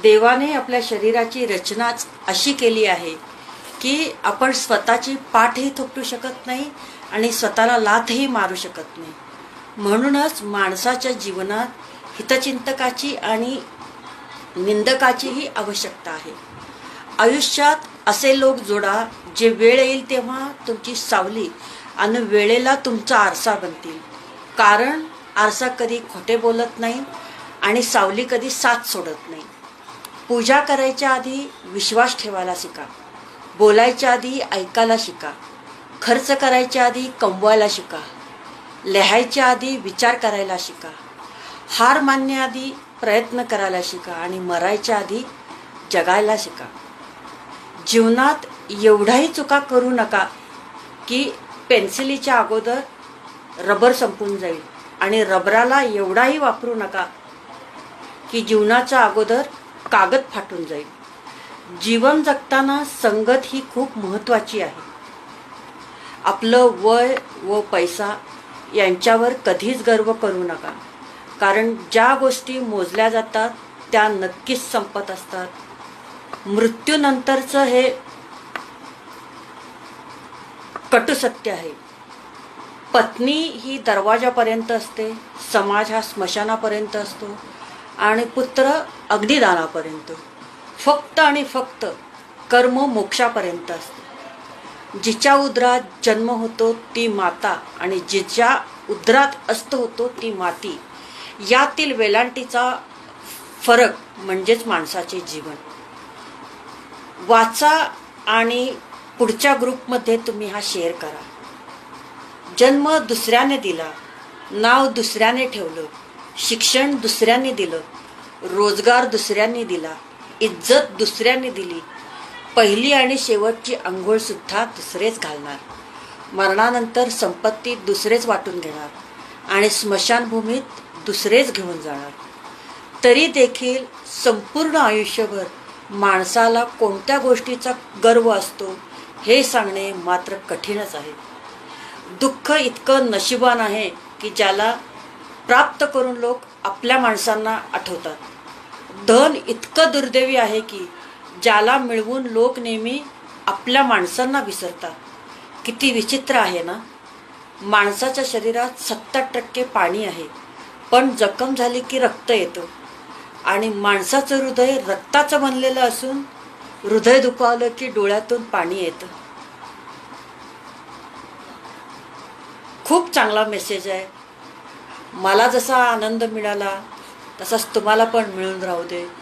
देवाने आपल्या शरीराची रचनाच अशी केली आहे की आपण स्वतःची पाठही थोपटू शकत नाही आणि स्वतःला लाथही मारू शकत नाही. म्हणूनच माणसाच्या जीवनात हितचिंतकाची आणि निंदकाचीही आवश्यकता आहे. आयुष्यात असे लोक जोडा जे वेळ येईल तेव्हा तुमची सावली आणि वेळेला तुमचा आरसा बनतील. कारण आरसा कधी खोटे बोलत नाही आणि सावली कधी साथ सोडत नाही. पूजा करायच्या आधी विश्वास ठेवायला शिका. बोलायच्या आधी ऐकायला शिका. खर्च करायच्या आधी कमवायला शिका. लिहायच्या आधी विचार करायला शिका. हार मानण्याआधी प्रयत्न करायला शिका आणि मरायच्या आधी जगायला शिका. जीवनात एवढ्याही चुका करू नका की पेन्सिलीच्या अगोदर रबर संपून जाईल आणि रबराला एवढाही वापरू नका की जीवनाच्या अगोदर कागद फाटून जाईल. जीवन जगताना संगत ही खूप महत्त्वाची आहे. आपलं वय व पैसा यांच्यावर कधीच गर्व करू नका. कारण ज्या गोष्टी मोजल्या जातात त्या नक्कीच संपत असतात. मृत्यूनंतरचं हे कटू सत्य आहे. पत्नी ही दरवाजापर्यंत असते, समाज हा स्मशानापर्यंत असतो आणि पुत्र अग्निदानापर्यंत. फक्त आणि फक्त कर्म मोक्षापर्यंत असते. जिच्या उदरात जन्म होतो ती माता आणि जिच्या उदरात अस्त होतो ती माती. यातील वेलांटीचा फरक म्हणजेच माणसाचे जीवन. वाचा आणि पुढच्या ग्रुपमध्ये तुम्ही हा शेअर करा. जन्म दुसऱ्याने दिला, नाव दुसऱ्याने ठेवलं, शिक्षण दुसऱ्याने दिलं, रोजगार दुसऱ्याने दिला, इज्जत दुसऱ्याने दिली, पहिली आणि शेवटची अंघोळ सुद्धा दुसरेच घालणार. मरणानंतर संपत्ती दुसरेच वाटून घेणार आणि स्मशानभूमीत दुसरेच घेऊन जाणार. तरी देखील संपूर्ण आयुष्यभर माणसाला कोणत्या गोष्टीचा गर्व असतो हे सांगणे मात्र कठीणच आहे. दुःख इतकं नशिबान आहे की ज्याला प्राप्त करून लोक आपल्या माणसांना आठवतात. धन इतकं दुर्दैवी आहे की ज्याला मिळवून लोक नेहमी आपल्या माणसांना विसरतात. किती विचित्र आहे ना. माणसाच्या शरीरात 70% पाणी आहे, पण जखम झाली की रक्त येतं आणि माणसाचं हृदय रक्ताचं बनलेलं असून हृदय दुखावलं की डोळ्यातून पाणी येतं. खूप चांगला मेसेज आहे. मला जसा आनंद मिळाला तसाच तुम्हाला पण मिळून राहू दे.